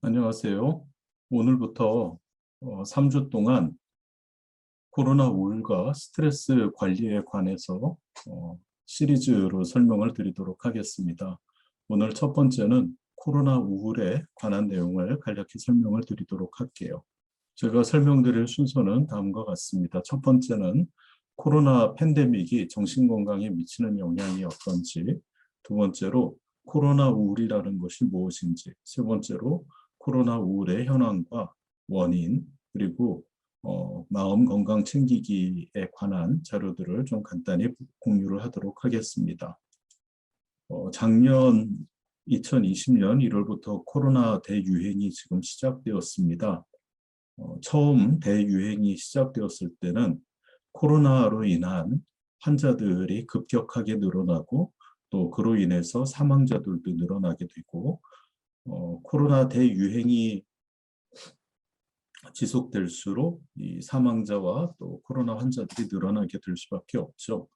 안녕하세요. 오늘부터 3주 동안 코로나 우울과 스트레스 관리에 관해서 시리즈로 설명을 드리도록 하겠습니다. 오늘 첫 번째는 코로나 우울에 관한 내용을 간략히 설명을 드리도록 할게요. 제가 설명드릴 순서는 다음과 같습니다. 첫 번째는 코로나 팬데믹이 정신건강에 미치는 영향이 어떤지, 두 번째로 코로나 우울이라는 것이 무엇인지, 세 번째로 코로나 우울의 현황과 원인, 그리고 마음 건강 챙기기에 관한 자료들을 좀 간단히 공유를 하도록 하겠습니다. 작년 2020년 1월부터 코로나 대유행이 지금 시작되었습니다. 처음 대유행이 시작되었을 때는 코로나로 인한 환자들이 급격하게 늘어나고 또 그로 인해서 사망자들도 늘어나게 되고 코로나 대유행이 지속될수록 이 사망자와 또 코로나 환자들이 늘어나게 될 수밖에 없죠.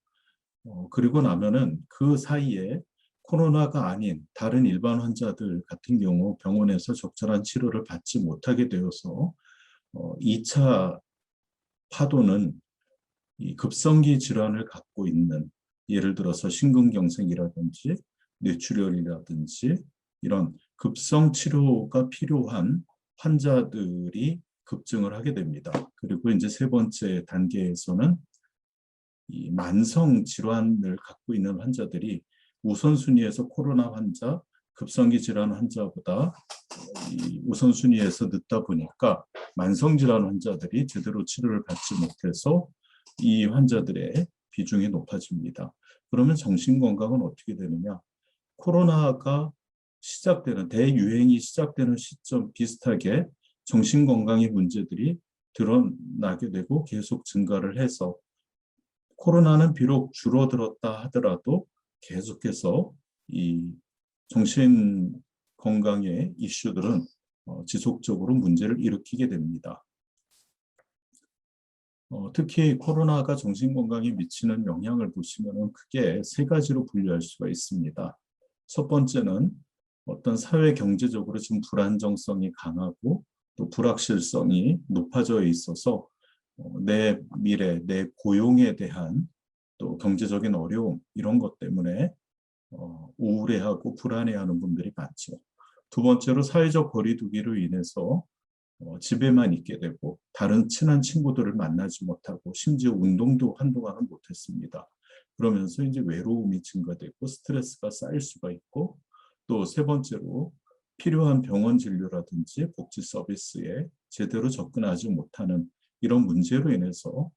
그리고 나면은 그 사이에 코로나가 아닌 다른 일반 환자들 같은 경우 병원에서 적절한 치료를 받지 못하게 되어서 2차 파도는 이 급성기 질환을 갖고 있는, 예를 들어서 심근경색이라든지 뇌출혈이라든지 이런 급성 치료가 필요한 환자들이 급증을 하게 됩니다. 그리고 이제 세 번째 단계에서는 이 만성 질환을 갖고 있는 환자들이 우선순위에서 코로나 환자, 급성기 질환 환자보다 이 우선순위에서 늦다 보니까 만성 질환 환자들이 제대로 치료를 받지 못해서 이 환자들의 비중이 높아집니다. 그러면 정신건강은 어떻게 되느냐? 코로나가 시작되는, 대유행이 시작되는 시점 비슷하게 정신건강의 문제들이 드러나게 되고 계속 증가를 해서 코로나는 비록 줄어들었다 하더라도 계속해서 이 정신건강의 이슈들은 지속적으로 문제를 일으키게 됩니다. 특히 코로나가 정신건강에 미치는 영향을 보시면 크게 세 가지로 분류할 수가 있습니다. 첫 번째는 어떤 사회 경제적으로 지금 불안정성이 강하고 또 불확실성이 높아져 있어서 내 미래, 내 고용에 대한 또 경제적인 어려움 이런 것 때문에 우울해하고 불안해하는 분들이 많죠. 두 번째로 사회적 거리두기로 인해서 집에만 있게 되고 다른 친한 친구들을 만나지 못하고 심지어 운동도 한동안은 못했습니다. 그러면서 이제 외로움이 증가되고 스트레스가 쌓일 수가 있고 또 세 번째로 필요한 병원 진료라든지 복지 서비스에 제대로 접근하지 못하는 이런 문제로 인해서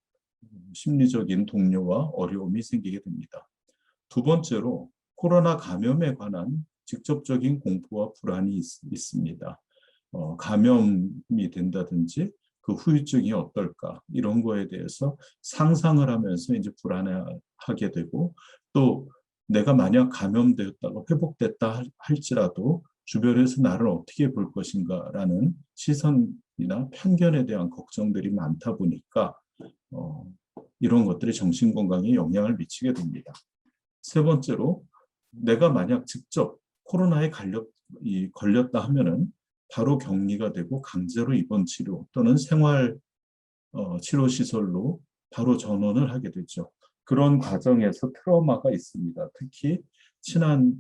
심리적인 동요와 어려움이 생기게 됩니다. 두 번째로 코로나 감염에 관한 직접적인 공포와 불안이 있습니다. 감염이 된다든지 그 후유증이 어떨까 이런 거에 대해서 상상을 하면서 이제 불안해하게 되고 또 내가 만약 감염되었다가 회복됐다 할지라도 주변에서 나를 어떻게 볼 것인가라는 시선이나 편견에 대한 걱정들이 많다 보니까 이런 것들이 정신건강에 영향을 미치게 됩니다. 세 번째로 내가 만약 직접 코로나에 걸렸다 하면은 바로 격리가 되고 강제로 입원 치료 또는 생활 치료 시설로 바로 전원을 하게 되죠. 그런 과정에서 트라우마가 있습니다. 특히 친한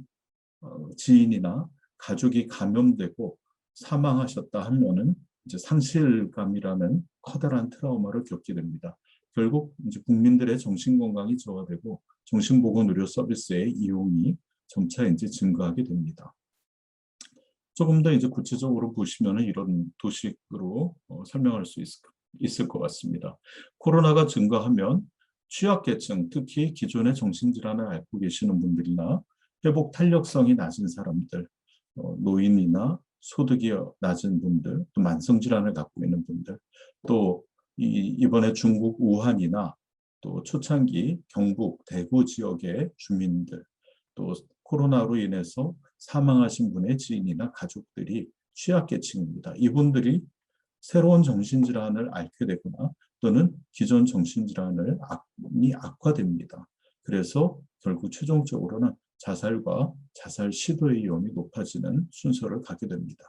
지인이나 가족이 감염되고 사망하셨다 하면은 이제 상실감이라는 커다란 트라우마를 겪게 됩니다. 결국 이제 국민들의 정신 건강이 저하되고 정신보건 의료 서비스의 이용이 점차 이제 증가하게 됩니다. 조금 더 이제 구체적으로 보시면은 이런 도식으로 설명할 수 있을 것 같습니다. 코로나가 증가하면 취약계층, 특히 기존의 정신질환을 앓고 계시는 분들이나 회복 탄력성이 낮은 사람들, 노인이나 소득이 낮은 분들, 또 만성질환을 갖고 있는 분들, 또 이번에 중국 우한이나 또 초창기 경북 대구 지역의 주민들, 또 코로나로 인해서 사망하신 분의 지인이나 가족들이 취약계층입니다. 이분들이 새로운 정신질환을 앓게 되거나 또는 기존 정신질환이 악화됩니다. 그래서 결국 최종적으로는 자살과 자살 시도의 위험이 높아지는 순서를 가게 됩니다.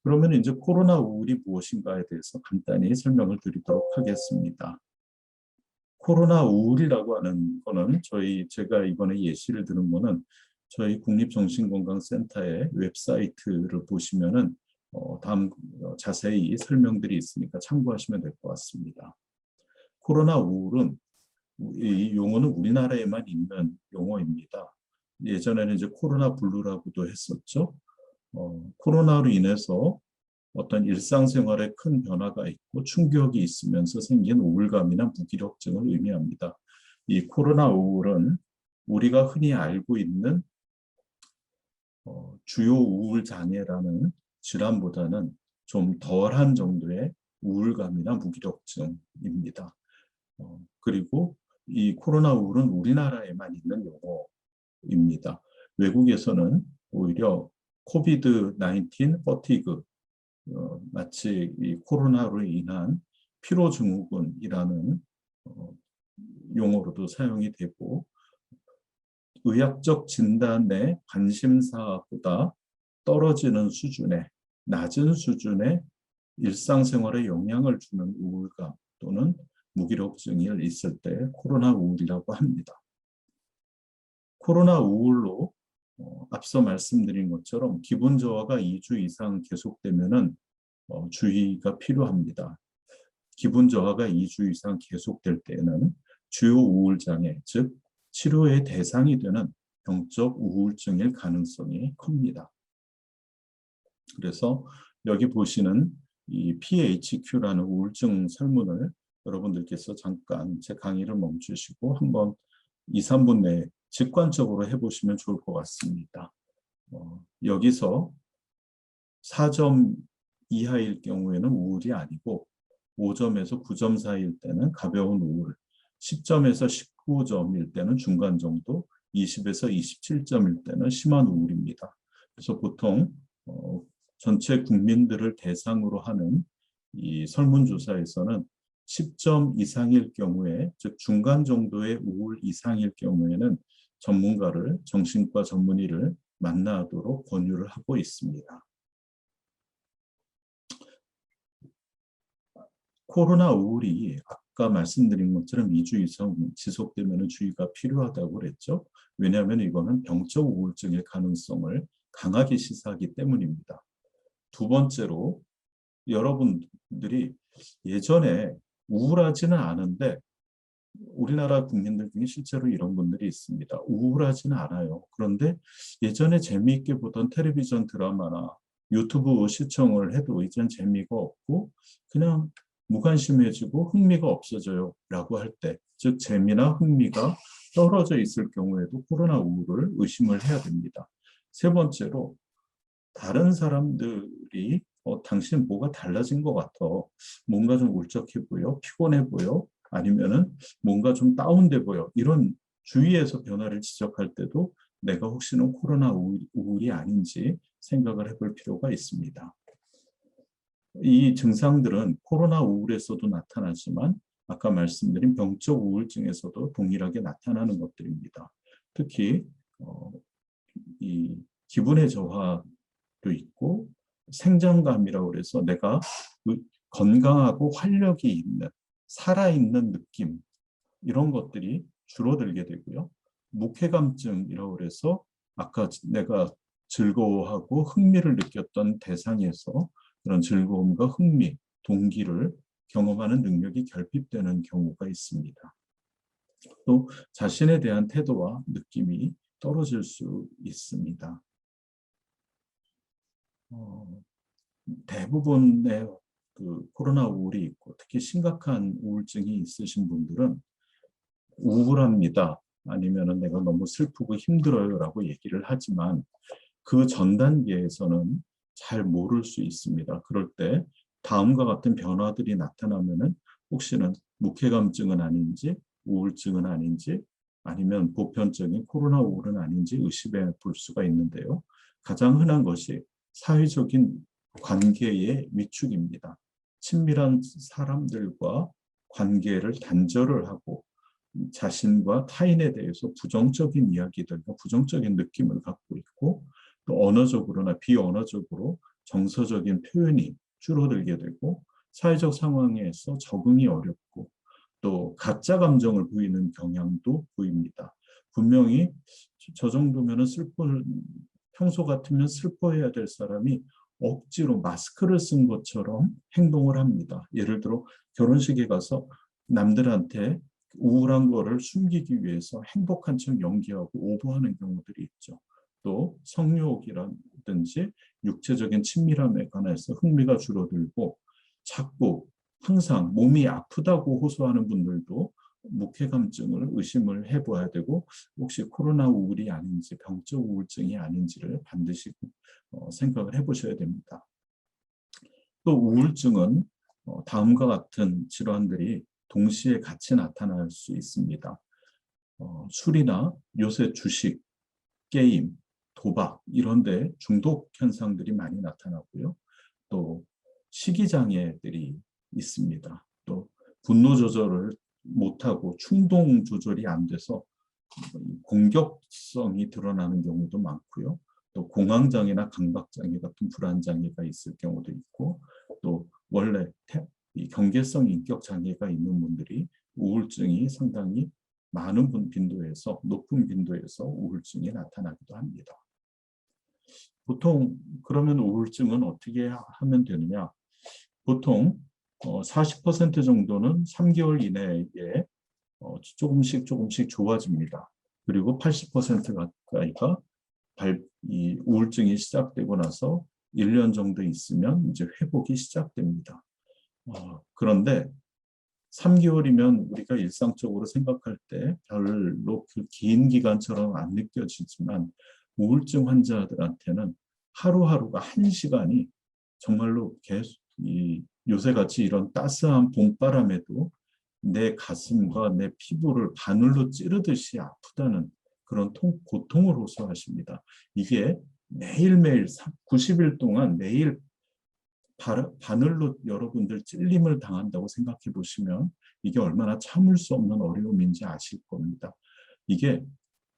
그러면 이제 코로나 우울이 무엇인가에 대해서 간단히 설명을 드리도록 하겠습니다. 코로나 우울이라고 하는 거는 제가 이번에 예시를 들은 거는 저희 국립정신건강센터의 웹사이트를 보시면은 다음 자세히 설명들이 있으니까 참고하시면 될 것 같습니다. 코로나 우울은 이 용어는 우리나라에만 있는 용어입니다. 예전에는 이제 코로나 블루라고도 했었죠. 코로나로 인해서 어떤 일상생활에 큰 변화가 있고 충격이 있으면서 생긴 우울감이나 무기력증을 의미합니다. 이 코로나 우울은 우리가 흔히 알고 있는 주요 우울 장애라는 질환보다는 좀 덜한 정도의 우울감이나 무기력증입니다. 그리고 이 코로나 우울은 우리나라에만 있는 용어입니다. 외국에서는 오히려 코비드 19 퍼티그, 마치 이 코로나로 인한 피로 증후군이라는 용어로도 사용이 되고, 의학적 진단의 관심사보다 떨어지는 수준의, 낮은 수준의 일상생활에 영향을 주는 우울감 또는 무기력증이 있을 때 코로나 우울이라고 합니다. 코로나 우울로 앞서 말씀드린 것처럼 기분 저하가 2주 이상 계속되면은 주의가 필요합니다. 기분 저하가 2주 이상 계속될 때에는 주요 우울 장애, 즉 치료의 대상이 되는 병적 우울증일 가능성이 큽니다. 그래서 여기 보시는 이 PHQ라는 우울증 설문을 여러분들께서 잠깐 제 강의를 멈추시고 한번 2, 3분 내에 직관적으로 해보시면 좋을 것 같습니다. 여기서 4점 이하일 경우에는 우울이 아니고 5점에서 9점 사이일 때는 가벼운 우울, 10점에서 19점일 때는 중간 정도, 20에서 27점일 때는 심한 우울입니다. 그래서 보통 전체 국민들을 대상으로 하는 이 설문조사에서는 10점 이상일 경우에, 즉 중간 정도의 우울 이상일 경우에는 전문가를, 정신과 전문의를 만나도록 권유를 하고 있습니다. 코로나 우울이 아까 말씀드린 것처럼 2주 이상 지속되면 주의가 필요하다고 그랬죠. 왜냐하면 이거는 병적 우울증의 가능성을 강하게 시사하기 때문입니다. 두 번째로, 여러분들이 예전에 우울하지는 않은데, 우리나라 국민들 중에 실제로 이런 분들이 있습니다. 우울하지는 않아요. 그런데 예전에 재미있게 보던 텔레비전 드라마나 유튜브 시청을 해도 이젠 재미가 없고 그냥 무관심해지고 흥미가 없어져요 라고 할 때, 즉 재미나 흥미가 떨어져 있을 경우에도 코로나 우울을 의심을 해야 됩니다. 세 번째로, 다른 사람들이 당신 뭐가 달라진 것 같아, 뭔가 좀 울적해 보여, 피곤해 보여, 아니면은 뭔가 좀 다운돼 보여, 이런 주위에서 변화를 지적할 때도 내가 혹시는 코로나 우울이 아닌지 생각을 해볼 필요가 있습니다. 이 증상들은 코로나 우울에서도 나타나지만 아까 말씀드린 병적 우울증에서도 동일하게 나타나는 것들입니다. 특히 이 기분의 저하도 있고 생장감이라고 해서 내가 건강하고 활력이 있는, 살아있는 느낌, 이런 것들이 줄어들게 되고요. 무쾌감증이라고 해서 아까 내가 즐거워하고 흥미를 느꼈던 대상에서 그런 즐거움과 흥미, 동기를 경험하는 능력이 결핍되는 경우가 있습니다. 또 자신에 대한 태도와 느낌이 떨어질 수 있습니다. 대부분의 코로나 우울이 있고 특히 심각한 우울증이 있으신 분들은 우울합니다, 아니면 내가 너무 슬프고 힘들어요 라고 얘기를 하지만 그 전 단계에서는 잘 모를 수 있습니다. 그럴 때 다음과 같은 변화들이 나타나면은 혹시는 무쾌감증은 아닌지, 우울증은 아닌지, 아니면 보편적인 코로나 우울은 아닌지 의심해 볼 수가 있는데요. 가장 흔한 것이 사회적인 관계의 위축입니다. 친밀한 사람들과 관계를 단절을 하고 자신과 타인에 대해서 부정적인 이야기들과 부정적인 느낌을 갖고 있고, 또 언어적으로나 비언어적으로 정서적인 표현이 줄어들게 되고 사회적 상황에서 적응이 어렵고 또 가짜 감정을 보이는 경향도 보입니다. 분명히 저 정도면은 평소 같으면 슬퍼해야 될 사람이 억지로 마스크를 쓴 것처럼 행동을 합니다. 예를 들어 결혼식에 가서 남들한테 우울한 거를 숨기기 위해서 행복한 척 연기하고 오버하는 경우들이 있죠. 또 성욕이라든지 육체적인 친밀함에 관해서 흥미가 줄어들고 자꾸 항상 몸이 아프다고 호소하는 분들도 묵회감증을 의심을 해봐야 되고 혹시 코로나 우울이 아닌지 병적 우울증이 아닌지를 반드시 생각을 해보셔야 됩니다. 또 우울증은 다음과 같은 질환들이 동시에 같이 나타날 수 있습니다. 술이나 요새 주식, 게임, 도박 이런 데 중독 현상들이 많이 나타나고요. 또 식이장애들이 있습니다. 또 분노 조절을 못하고 충동 조절이 안 돼서 공격성이 드러나는 경우도 많고요. 또 공황장애나 강박장애 같은 불안장애가 있을 경우도 있고 또 원래 경계성 인격 장애가 있는 분들이 우울증이 상당히 높은 빈도에서 우울증이 나타나기도 합니다. 보통 그러면 우울증은 어떻게 하면 되느냐? 보통 40% 정도는 3개월 이내에 조금씩 좋아집니다. 그리고 80% 가까이가 이 우울증이 시작되고 나서 1년 정도 있으면 이제 회복이 시작됩니다. 그런데 3개월이면 우리가 일상적으로 생각할 때 별로 그 긴 기간처럼 안 느껴지지만 우울증 환자들한테는 하루하루가 1시간이 정말로 계속 요새같이 이런 따스한 봄바람에도 내 가슴과 내 피부를 바늘로 찌르듯이 아프다는 그런 고통을 호소하십니다. 이게 매일매일 90일 동안 매일 바늘로 여러분들 찔림을 당한다고 생각해 보시면 이게 얼마나 참을 수 없는 어려움인지 아실 겁니다. 이게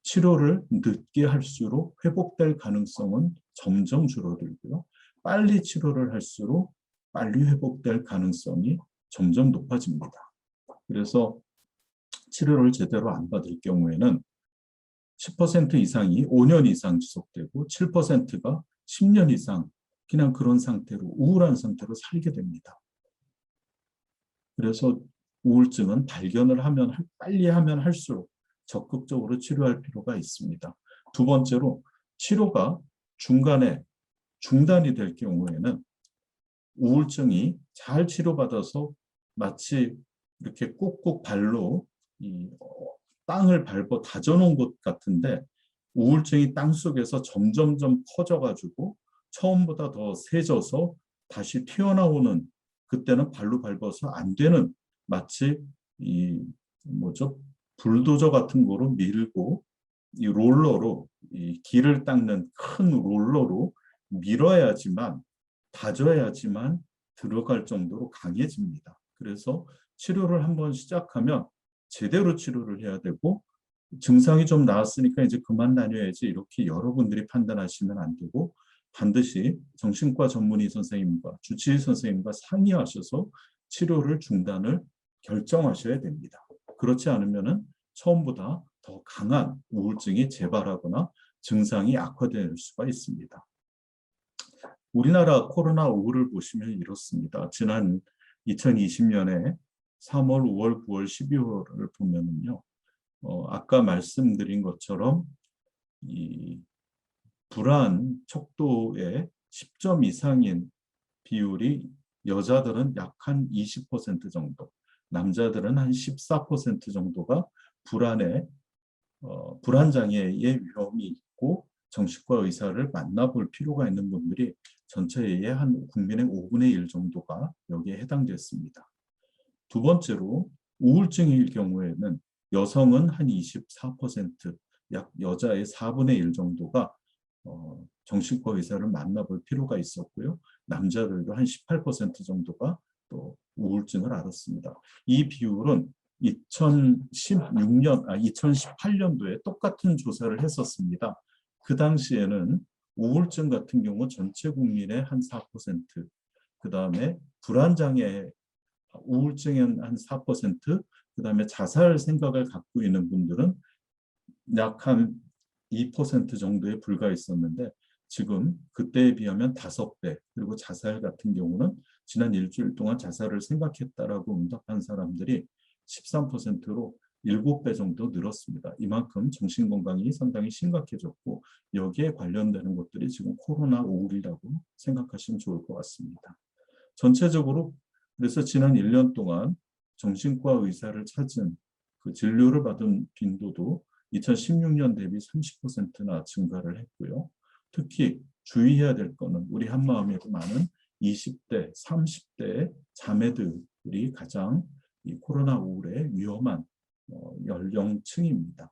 치료를 늦게 할수록 회복될 가능성은 점점 줄어들고요. 빨리 치료를 할수록 빨리 회복될 가능성이 점점 높아집니다. 그래서 치료를 제대로 안 받을 경우에는 10% 이상이 5년 이상 지속되고 7%가 10년 이상 그냥 그런 상태로 우울한 상태로 살게 됩니다. 그래서 우울증은 발견을 하면 빨리 하면 할수록 적극적으로 치료할 필요가 있습니다. 두 번째로 치료가 중간에 중단이 될 경우에는 우울증이 잘 치료받아서 마치 이렇게 꾹꾹 발로 땅을 밟아 다져놓은 것 같은데 우울증이 땅 속에서 점점점 커져가지고 처음보다 더 세져서 다시 튀어나오는 그때는 발로 밟아서 안 되는 마치 불도저 같은 거로 밀고 이 롤러로 길을 닦는 큰 롤러로 밀어야지만 다져야지만 들어갈 정도로 강해집니다. 그래서 치료를 한번 시작하면 제대로 치료를 해야 되고 증상이 좀 나았으니까 이제 그만 다녀야지 이렇게 여러분들이 판단하시면 안 되고 반드시 정신과 전문의 선생님과 주치의 선생님과 상의하셔서 치료를 중단을 결정하셔야 됩니다. 그렇지 않으면 처음보다 더 강한 우울증이 재발하거나 증상이 악화될 수가 있습니다. 우리나라 코로나 우울을 보시면 이렇습니다. 지난 2020년에 3월, 5월, 9월, 12월을 보면은요. 아까 말씀드린 것처럼 이 불안 척도의 10점 이상인 비율이 여자들은 약 한 20% 정도, 남자들은 한 14% 정도가 불안 장애의 위험이 있고 정신과 의사를 만나볼 필요가 있는 분들이 전체의 한 국민의 5분의 1 정도가 여기에 해당됐습니다. 두 번째로 우울증일 경우에는 여성은 한 24%, 약 여자의 4분의 1 정도가 정신과 의사를 만나볼 필요가 있었고요. 남자들도 한 18% 정도가 또 우울증을 앓았습니다. 이 비율은 2018년도에 똑같은 조사를 했었습니다. 그 당시에는 우울증 같은 경우 전체 국민의 한 4%, 그 다음에 불안장애, 우울증은 한 4%, 그 다음에 자살 생각을 갖고 있는 분들은 약 한 2% 정도에 불과했었는데 지금 그때에 비하면 5배, 그리고 자살 같은 경우는 지난 일주일 동안 자살을 생각했다라고 응답한 사람들이 13%로 7배 정도 늘었습니다. 이만큼 정신건강이 상당히 심각해졌고 여기에 관련되는 것들이 지금 코로나 우울이라고 생각하시면 좋을 것 같습니다. 전체적으로 그래서 지난 1년 동안 정신과 의사를 찾은 그 진료를 받은 빈도도 2016년 대비 30%나 증가를 했고요. 특히 주의해야 될 거는 우리 한마음에도 많은 20대, 30대 자매들이 가장 이 코로나 우울에 위험한 연령층입니다.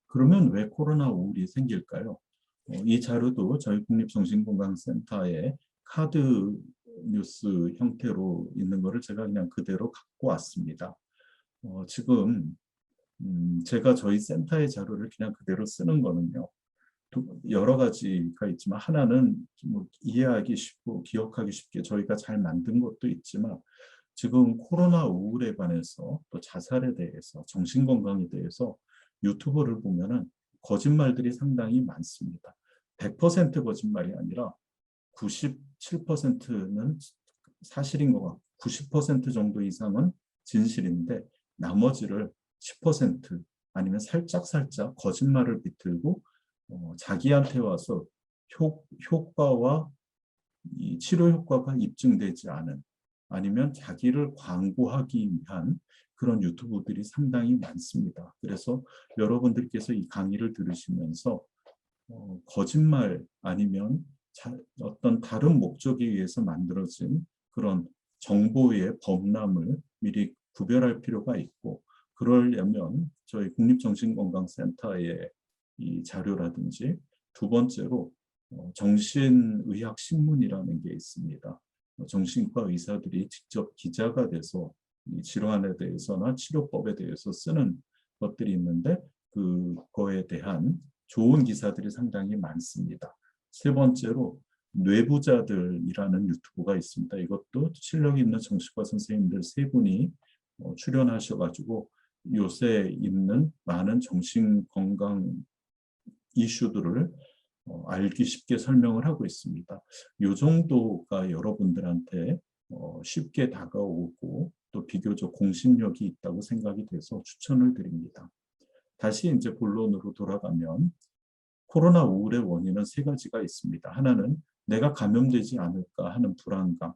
그러면 왜 코로나 우울이 생길까요? 이 자료도 저희 국립정신건강센터의 카드 뉴스 형태로 있는 거를 제가 그냥 그대로 갖고 왔습니다. 지금 제가 저희 센터의 자료를 그냥 그대로 쓰는 거는요. 여러 가지가 있지만 하나는 뭐 이해하기 쉽고 기억하기 쉽게 저희가 잘 만든 것도 있지만 지금 코로나 우울에 관해서 또 자살에 대해서 정신건강에 대해서 유튜브를 보면은 거짓말들이 상당히 많습니다. 100% 거짓말이 아니라 97%는 사실인 것 같고 90% 정도 이상은 진실인데 나머지를 10% 아니면 살짝 거짓말을 비틀고 자기한테 와서 효과와 이 치료 효과가 입증되지 않은 아니면 자기를 광고하기 위한 그런 유튜브들이 상당히 많습니다. 그래서 여러분들께서 이 강의를 들으시면서 거짓말 아니면 어떤 다른 목적에 의해서 만들어진 그런 정보의 범람을 미리 구별할 필요가 있고 그러려면 저희 국립정신건강센터의 이 자료라든지 두 번째로 정신의학 신문이라는 게 있습니다. 정신과 의사들이 직접 기자가 돼서 이 질환에 대해서나 치료법에 대해서 쓰는 것들이 있는데 그거에 대한 좋은 기사들이 상당히 많습니다. 세 번째로 뇌부자들이라는 유튜브가 있습니다. 이것도 실력 있는 정신과 선생님들 세 분이 출연하셔가지고 요새 있는 많은 정신건강 이슈들을 알기 쉽게 설명을 하고 있습니다. 이 정도가 여러분들한테 쉽게 다가오고 또 비교적 공신력이 있다고 생각이 돼서 추천을 드립니다. 다시 이제 본론으로 돌아가면 코로나 우울의 원인은 세 가지가 있습니다. 하나는 내가 감염되지 않을까 하는 불안감.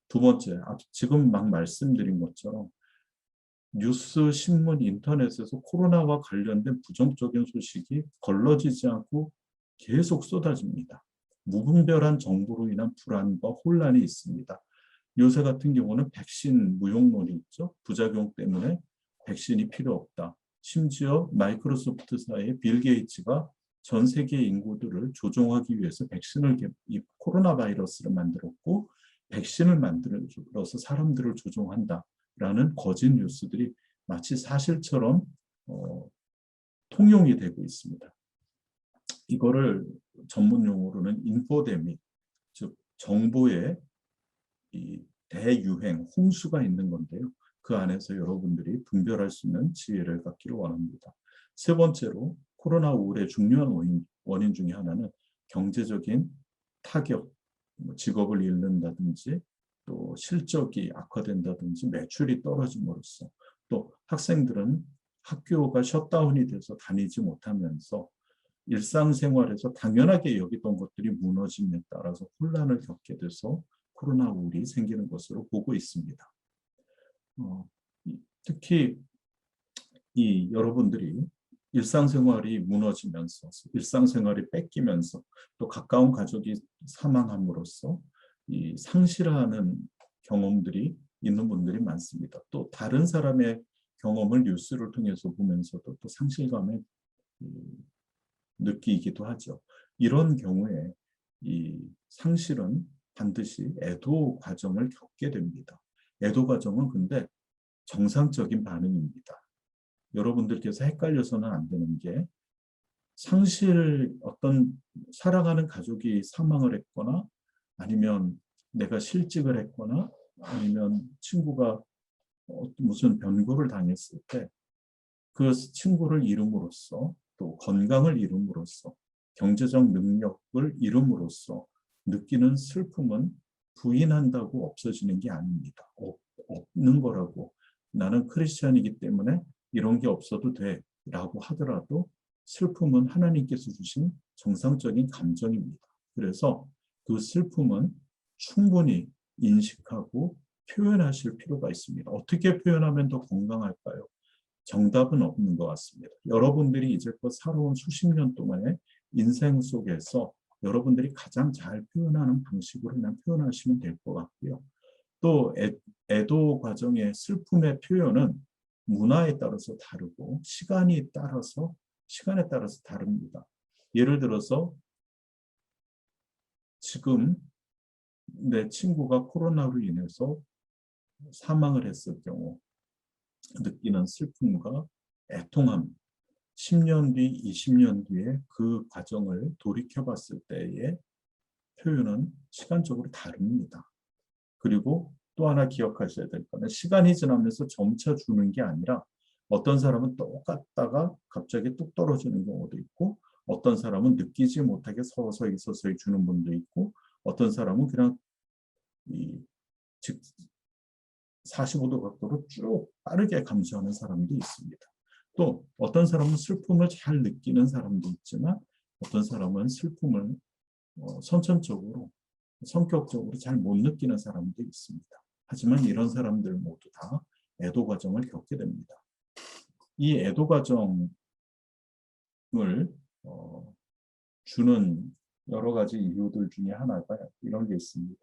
두 번째, 지금 막 말씀드린 것처럼 뉴스, 신문, 인터넷에서 코로나와 관련된 부정적인 소식이 걸러지지 않고 계속 쏟아집니다. 무분별한 정보로 인한 불안과 혼란이 있습니다. 요새 같은 경우는 백신 무용론이 있죠. 부작용 때문에 백신이 필요 없다. 심지어 마이크로소프트사의 빌 게이츠가 전 세계 인구들을 조종하기 위해서 이 코로나 바이러스를 만들었고 백신을 만들어서 사람들을 조종한다라는 거짓 뉴스들이 마치 사실처럼 통용이 되고 있습니다. 이거를 전문 용어로는 인포데믹, 즉 정보의 이 대유행, 홍수가 있는 건데요. 그 안에서 여러분들이 분별할 수 있는 지혜를 갖기를 원합니다. 세 번째로 코로나 우울의 중요한 원인 중에 하나는 경제적인 타격, 직업을 잃는다든지 또 실적이 악화된다든지 매출이 떨어짐으로써 또 학생들은 학교가 셧다운이 돼서 다니지 못하면서 일상생활에서 당연하게 여기던 것들이 무너짐에 따라서 혼란을 겪게 돼서 코로나 우울이 생기는 것으로 보고 있습니다. 특히 이 여러분들이 일상생활이 무너지면서 일상생활이 뺏기면서 또 가까운 가족이 사망함으로써 이 상실하는 경험들이 있는 분들이 많습니다. 또 다른 사람의 경험을 뉴스를 통해서 보면서도 또 상실감을 느끼기도 하죠. 이런 경우에 이 상실은 반드시 애도 과정을 겪게 됩니다. 애도 과정은 근데 정상적인 반응입니다. 여러분들께서 헷갈려서는 안 되는 게 어떤 사랑하는 가족이 사망을 했거나 아니면 내가 실직을 했거나 아니면 친구가 무슨 변고를 당했을 때 그 친구를 잃음으로써 또 건강을 잃음으로써 경제적 능력을 잃음으로써 느끼는 슬픔은 부인한다고 없어지는 게 아닙니다. 없는 거라고. 나는 크리스찬이기 때문에 이런 게 없어도 돼 라고 하더라도 슬픔은 하나님께서 주신 정상적인 감정입니다. 그래서 그 슬픔은 충분히 인식하고 표현하실 필요가 있습니다. 어떻게 표현하면 더 건강할까요? 정답은 없는 것 같습니다. 여러분들이 이제껏 살아온 수십 년 동안의 인생 속에서 여러분들이 가장 잘 표현하는 방식으로 그냥 표현하시면 될 것 같고요. 또 애도 과정의 슬픔의 표현은 문화에 따라서 다르고 시간에 따라서 다릅니다. 예를 들어서 지금 내 친구가 코로나로 인해서 사망을 했을 경우 느끼는 슬픔과 애통함, 10년 뒤, 20년 뒤에 그 과정을 돌이켜봤을 때의 표현은 시간적으로 다릅니다. 그리고 또 하나 기억하셔야 될 거는 시간이 지나면서 점차 주는 게 아니라 어떤 사람은 똑같다가 갑자기 뚝 떨어지는 경우도 있고 어떤 사람은 느끼지 못하게 서서히 주는 분도 있고 어떤 사람은 그냥 이 45도 각도로 쭉 빠르게 감소하는 사람도 있습니다. 또 어떤 사람은 슬픔을 잘 느끼는 사람도 있지만 어떤 사람은 슬픔을 선천적으로 성격적으로 잘 못 느끼는 사람도 있습니다. 하지만 이런 사람들 모두 다 애도 과정을 겪게 됩니다. 이 애도 과정을 주는 여러 가지 이유들 중에 하나가 이런 게 있습니다.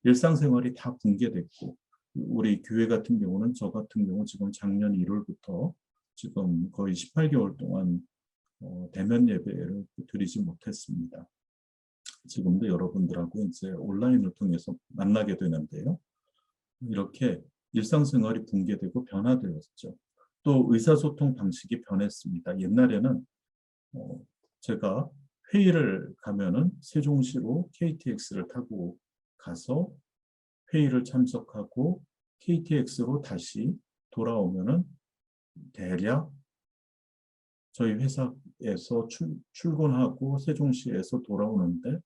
일상생활이 다 붕괴됐고 우리 교회 같은 경우는 저 같은 경우 지금 작년 1월부터 지금 거의 18개월 동안 대면 예배를 드리지 못했습니다. 지금도 여러분들하고 이제 온라인을 통해서 만나게 되는데요. 이렇게 일상생활이 붕괴되고 변화되었죠. 또 의사소통 방식이 변했습니다. 옛날에는 제가 회의를 가면은 세종시로 KTX를 타고 가서 회의를 참석하고 KTX로 다시 돌아오면은 대략 저희 회사에서 출근하고 세종시에서 돌아오는데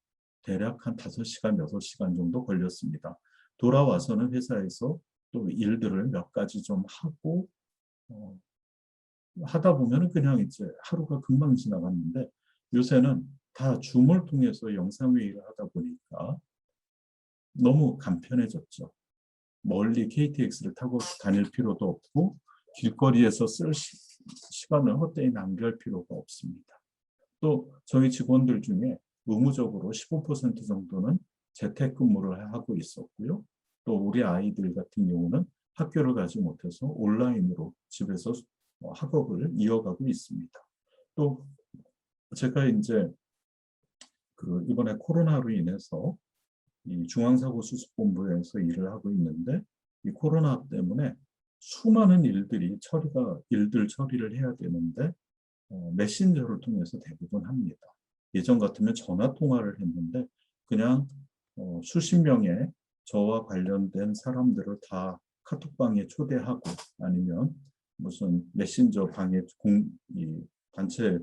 대략 한 5시간, 6시간 정도 걸렸습니다. 돌아와서는 회사에서 또 일들을 몇 가지 좀 하고 하다 보면 그냥 이제 하루가 금방 지나갔는데 요새는 다 줌을 통해서 영상회의를 하다 보니까 너무 간편해졌죠. 멀리 KTX를 타고 다닐 필요도 없고 길거리에서 쓸 시간을 헛되이 낭비할 필요가 없습니다. 또 저희 직원들 중에 의무적으로 15% 정도는 재택근무를 하고 있었고요. 또 우리 아이들 같은 경우는 학교를 가지 못해서 온라인으로 집에서 학업을 이어가고 있습니다. 또 제가 이제 이번에 코로나로 인해서 이 중앙사고수습본부에서 일을 하고 있는데 이 코로나 때문에 수많은 일들 처리를 해야 되는데 메신저를 통해서 대부분 합니다. 예전 같으면 전화 통화를 했는데 그냥 수십 명의 저와 관련된 사람들을 다 카톡방에 초대하고 아니면 무슨 메신저 방에 단체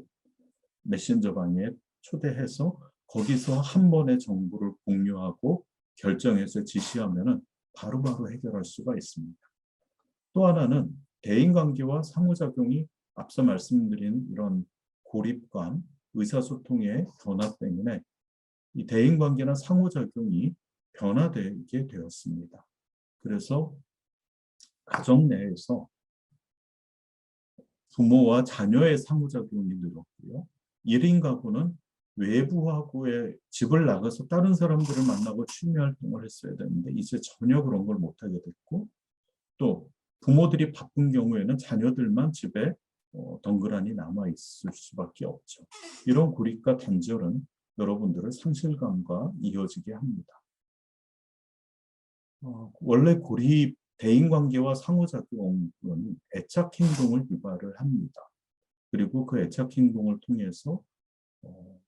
메신저 방에 초대해서 거기서 한 번의 정보를 공유하고 결정해서 지시하면은 바로바로 해결할 수가 있습니다. 또 하나는 대인관계와 상호작용이 앞서 말씀드린 이런 고립감, 의사소통의 변화 때문에 이 대인관계나 상호작용이 변화되게 되었습니다. 그래서 가정 내에서 부모와 자녀의 상호작용이 늘었고요. 1인 가구는 외부하고의 집을 나가서 다른 사람들을 만나고 취미활동을 했어야 되는데 이제 전혀 그런 걸 못하게 됐고 또 부모들이 바쁜 경우에는 자녀들만 집에 덩그러니 남아있을 수밖에 없죠. 이런 고립과 단절은 여러분들을 상실감과 이어지게 합니다. 원래 대인관계와 상호작용은 애착행동을 유발을 합니다. 그리고 그 애착행동을 통해서 어,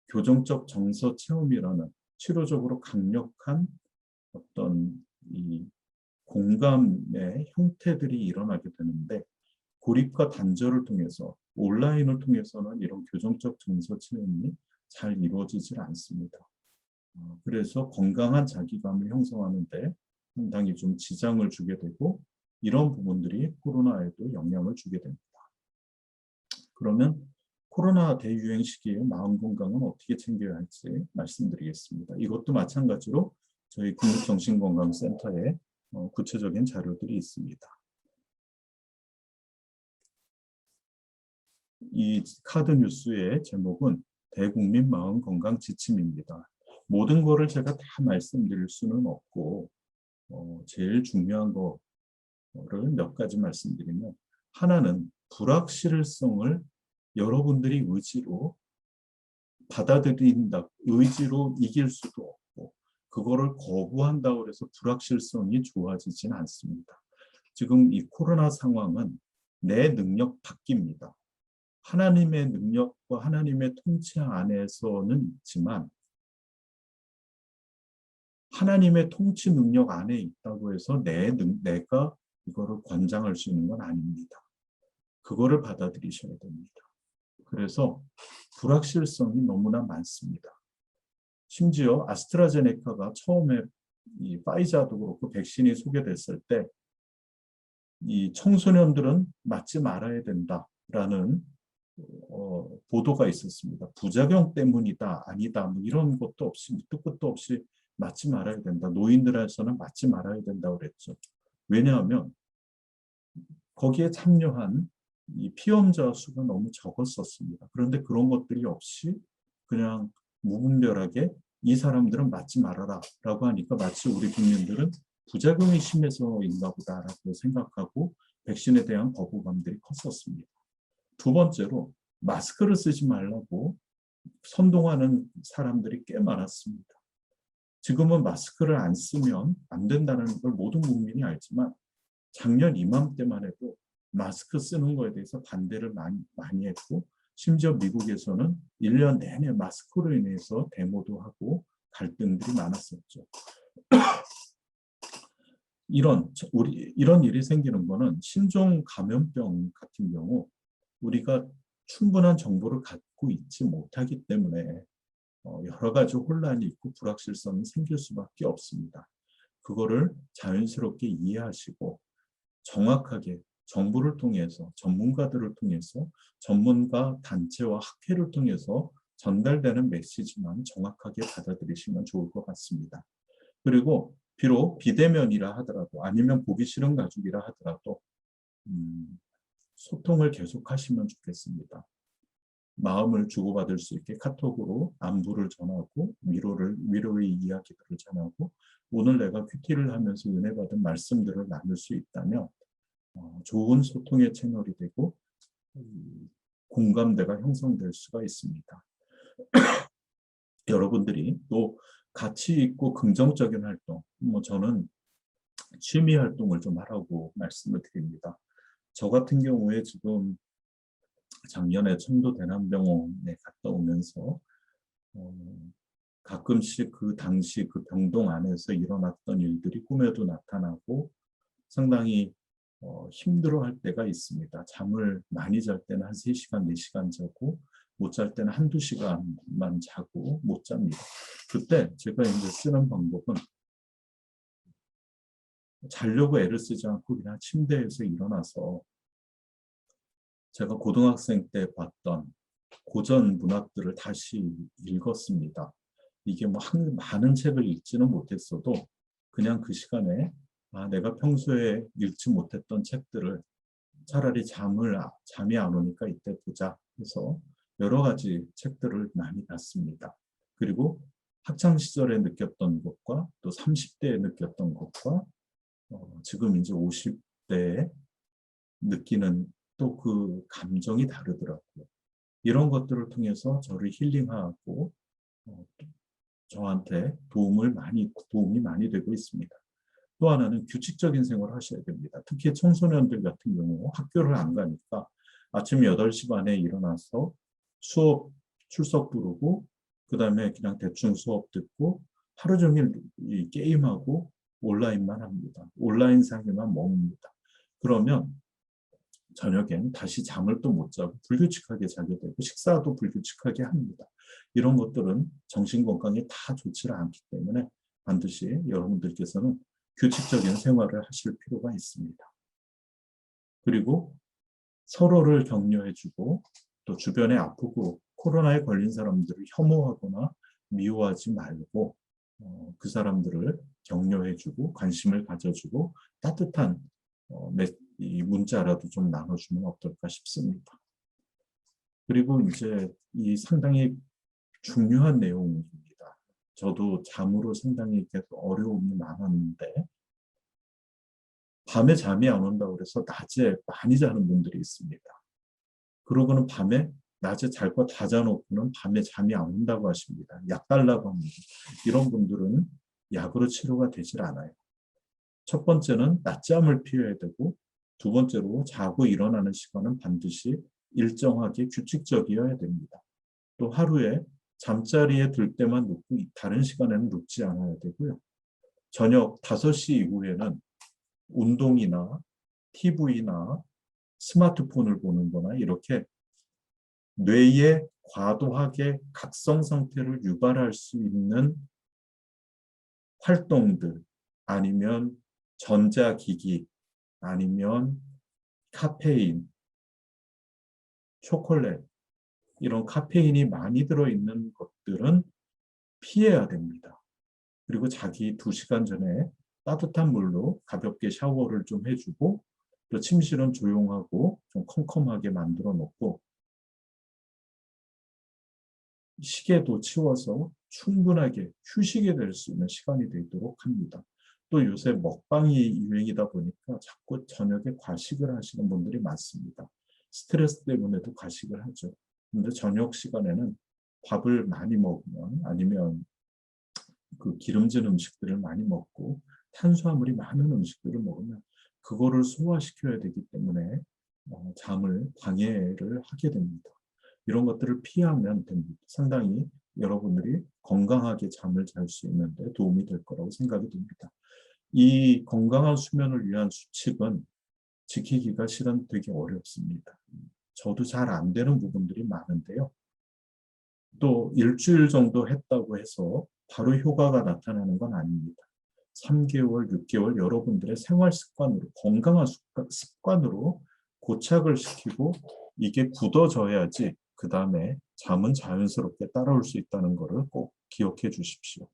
교정적 정서 체험이라는 치료적으로 강력한 어떤 이 공감의 형태들이 일어나게 되는데, 고립과 단절을 통해서, 온라인을 통해서는 이런 교정적 정서 체험이 잘 이루어지질 않습니다. 그래서 건강한 자기감을 형성하는 데 상당히 좀 지장을 주게 되고, 이런 부분들이 코로나에도 영향을 주게 됩니다. 그러면 코로나 대유행 시기에 마음 건강은 어떻게 챙겨야 할지 말씀드리겠습니다. 이것도 마찬가지로 저희 국립정신건강센터에 구체적인 자료들이 있습니다. 이 카드 뉴스의 제목은 대국민 마음 건강 지침입니다. 모든 거를 제가 다 말씀드릴 수는 없고, 제일 중요한 거를 몇 가지 말씀드리면, 하나는 불확실성을 여러분들이 의지로 받아들인다, 의지로 이길 수도 없고, 그거를 거부한다고 해서 불확실성이 좋아지진 않습니다. 지금 이 코로나 상황은 내 능력 밖입니다. 하나님의 능력과 하나님의 통치 안에서는 있지만, 하나님의 통치 능력 안에 있다고 해서 내가 이거를 권장할 수 있는 건 아닙니다. 그거를 받아들이셔야 됩니다. 그래서 불확실성이 너무나 많습니다. 심지어 아스트라제네카가 처음에 이 파이자도 그렇고 백신이 소개됐을 때 이 청소년들은 맞지 말아야 된다라는 보도가 있었습니다. 부작용 때문이다, 아니다, 뭐 이런 것도 없이, 밑도 끝도 없이 맞지 말아야 된다. 노인들에서는 맞지 말아야 된다고 그랬죠. 왜냐하면 거기에 참여한 이 피험자 수가 너무 적었었습니다. 그런데 그런 것들이 없이 그냥 무분별하게 이 사람들은 맞지 말아라 라고 하니까 마치 우리 국민들은 부작용이 심해서인가 보다라고 생각하고 백신에 대한 거부감들이 컸었습니다. 두 번째로 마스크를 쓰지 말라고 선동하는 사람들이 꽤 많았습니다. 지금은 마스크를 안 쓰면 안 된다는 걸 모든 국민이 알지만, 작년 이맘때만 해도 마스크 쓰는 거에 대해서 반대를 많이 했고, 심지어 미국에서는 1년 내내 마스크로 인해서 데모도 하고 갈등들이 많았었죠. 이런 일이 생기는 거는 신종 감염병 같은 경우 우리가 충분한 정보를 갖고 있지 못하기 때문에 여러 가지 혼란이 있고 불확실성이 생길 수밖에 없습니다. 그거를 자연스럽게 이해하시고 정확하게 정부를 통해서, 전문가들을 통해서, 전문가 단체와 학회를 통해서 전달되는 메시지만 정확하게 받아들이시면 좋을 것 같습니다. 그리고 비록 비대면이라 하더라도, 아니면 보기 싫은 가족이라 하더라도 소통을 계속하시면 좋겠습니다. 마음을 주고받을 수 있게 카톡으로 안부를 전하고 위로의 이야기들을 전하고, 오늘 내가 큐티를 하면서 은혜 받은 말씀들을 나눌 수 있다면 좋은 소통의 채널이 되고 공감대가 형성될 수가 있습니다. 여러분들이 또 가치 있고 긍정적인 활동, 저는 취미 활동을 좀 하라고 말씀을 드립니다. 저 같은 경우에 지금 작년에 청도 대남병원에 갔다 오면서 가끔씩 그 당시 그 병동 안에서 일어났던 일들이 꿈에도 나타나고 상당히 힘들어할 때가 있습니다. 잠을 많이 잘 때는 한 3시간, 4시간 자고, 못 잘 때는 한두 시간만 자고 못 잡니다. 그때 제가 이제 쓰는 방법은 자려고 애를 쓰지 않고 그냥 침대에서 일어나서 제가 고등학생 때 봤던 고전 문학들을 다시 읽었습니다. 이게 뭐 많은 책을 읽지는 못했어도 그냥 그 시간에 내가 평소에 읽지 못했던 책들을 차라리 잠이 안 오니까 이때 보자 해서 여러 가지 책들을 많이 봤습니다. 그리고 학창 시절에 느꼈던 것과 또 30대에 느꼈던 것과 지금 이제 50대에 느끼는 또 그 감정이 다르더라고요. 이런 것들을 통해서 저를 힐링하고 저한테 도움이 많이 되고 있습니다. 또 하나는 규칙적인 생활을 하셔야 됩니다. 특히 청소년들 같은 경우 학교를 안 가니까 아침 8시 반에 일어나서 수업 출석 부르고 그다음에 그냥 대충 수업 듣고 하루 종일 이 게임하고 온라인만 합니다. 온라인상에만 머뭅니다. 그러면 저녁엔 다시 잠을 또 못 자고 불규칙하게 자게 되고 식사도 불규칙하게 합니다. 이런 것들은 정신건강에 다 좋지를 않기 때문에 반드시 여러분들께서는 규칙적인 생활을 하실 필요가 있습니다. 그리고 서로를 격려해주고 또 주변에 아프고 코로나에 걸린 사람들을 혐오하거나 미워하지 말고 그 사람들을 격려해주고 관심을 가져주고 따뜻한 이 문자라도 좀 나눠주면 어떨까 싶습니다. 그리고 이제 이 상당히 중요한 내용입니다. 저도 잠으로 상당히 계속 어려움이 많았는데 밤에 잠이 안 온다고 해서 낮에 많이 자는 분들이 있습니다. 그러고는 낮에 잘 거 다 자놓고는 밤에 잠이 안 온다고 하십니다. 약 달라고 합니다. 이런 분들은 약으로 치료가 되질 않아요. 첫 번째는 낮잠을 피해야 되고 두 번째로 자고 일어나는 시간은 반드시 일정하게 규칙적이어야 됩니다. 또 하루에 잠자리에 들 때만 눕고 다른 시간에는 눕지 않아야 되고요. 저녁 5시 이후에는 운동이나 TV나 스마트폰을 보는 거나 이렇게 뇌에 과도하게 각성 상태를 유발할 수 있는 활동들 아니면 전자기기 아니면 카페인, 초콜릿 이런 카페인이 많이 들어있는 것들은 피해야 됩니다. 그리고 자기 2시간 전에 따뜻한 물로 가볍게 샤워를 좀 해주고 또 침실은 조용하고 좀 컴컴하게 만들어 놓고 시계도 치워서 충분하게 휴식이 될 수 있는 시간이 되도록 합니다. 또 요새 먹방이 유행이다 보니까 자꾸 저녁에 과식을 하시는 분들이 많습니다. 스트레스 때문에도 과식을 하죠. 근데 저녁 시간에는 밥을 많이 먹으면 아니면 그 기름진 음식들을 많이 먹고 탄수화물이 많은 음식들을 먹으면 그거를 소화시켜야 되기 때문에 잠을 방해를 하게 됩니다. 이런 것들을 피하면 됩니다. 상당히 여러분들이 건강하게 잠을 잘 수 있는데 도움이 될 거라고 생각이 듭니다. 이 건강한 수면을 위한 수칙은 지키기가 실은 되게 어렵습니다. 저도 잘 안 되는 부분들이 많은데요. 또 일주일 정도 했다고 해서 바로 효과가 나타나는 건 아닙니다. 3개월, 6개월 여러분들의 생활 습관으로, 건강한 습관으로 고착을 시키고 이게 굳어져야지 그 다음에 잠은 자연스럽게 따라올 수 있다는 것을 꼭 기억해 주십시오.